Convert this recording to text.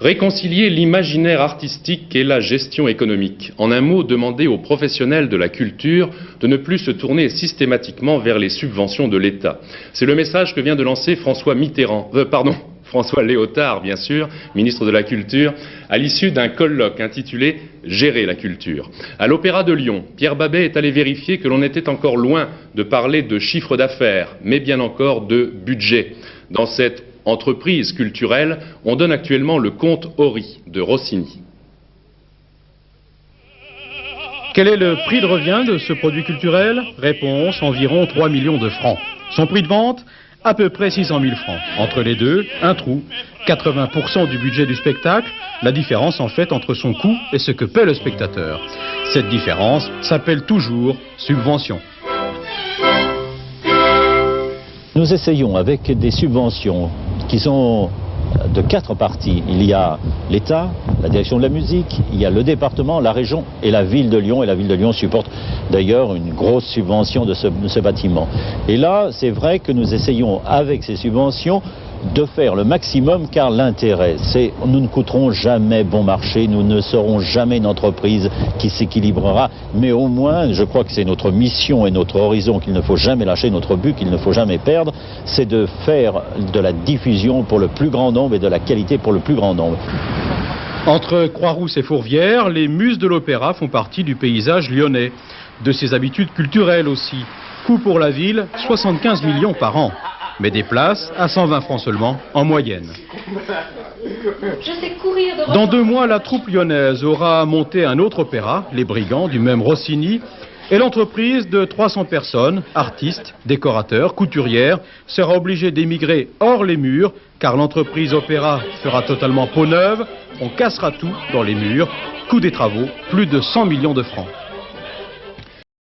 Réconcilier l'imaginaire artistique et la gestion économique. En un mot, demander aux professionnels de la culture de ne plus se tourner systématiquement vers les subventions de l'État. C'est le message que vient de lancer François Léotard, bien sûr, ministre de la Culture, à l'issue d'un colloque intitulé « Gérer la culture ». À l'Opéra de Lyon, Pierre Babet est allé vérifier que l'on était encore loin de parler de chiffre d'affaires, mais bien encore de budget. Dans cette entreprise culturelle, on donne actuellement le conte Horry de Rossini. Quel est le prix de revient de ce produit culturel? Réponse, environ 3 millions de francs. Son prix de vente? À peu près 600 000 francs. Entre les deux, un trou. 80% du budget du spectacle, la différence en fait entre son coût et ce que paie le spectateur. Cette différence s'appelle toujours subvention. Nous essayons avec des subventions qui sont de 4 parties. Il y a l'État, la direction de la musique, il y a le département, la région et la ville de Lyon. Et la ville de Lyon supporte d'ailleurs une grosse subvention de ce bâtiment. Et là, c'est vrai que nous essayons avec ces subventions de faire le maximum, car l'intérêt, c'est nous ne coûterons jamais bon marché, nous ne serons jamais une entreprise qui s'équilibrera, mais au moins, je crois que c'est notre mission et notre horizon qu'il ne faut jamais lâcher, notre but qu'il ne faut jamais perdre, c'est de faire de la diffusion pour le plus grand nombre et de la qualité pour le plus grand nombre. Entre Croix-Rousse et Fourvière, les muses de l'opéra font partie du paysage lyonnais, de ses habitudes culturelles aussi. Coût pour la ville, 75 millions par an. Mais des places à 120 francs seulement, en moyenne. Dans 2 mois, la troupe lyonnaise aura monté un autre opéra, Les Brigands, du même Rossini, et l'entreprise de 300 personnes, artistes, décorateurs, couturières, sera obligée d'émigrer hors les murs, car l'entreprise opéra fera totalement peau neuve, on cassera tout dans les murs, coût des travaux, plus de 100 millions de francs.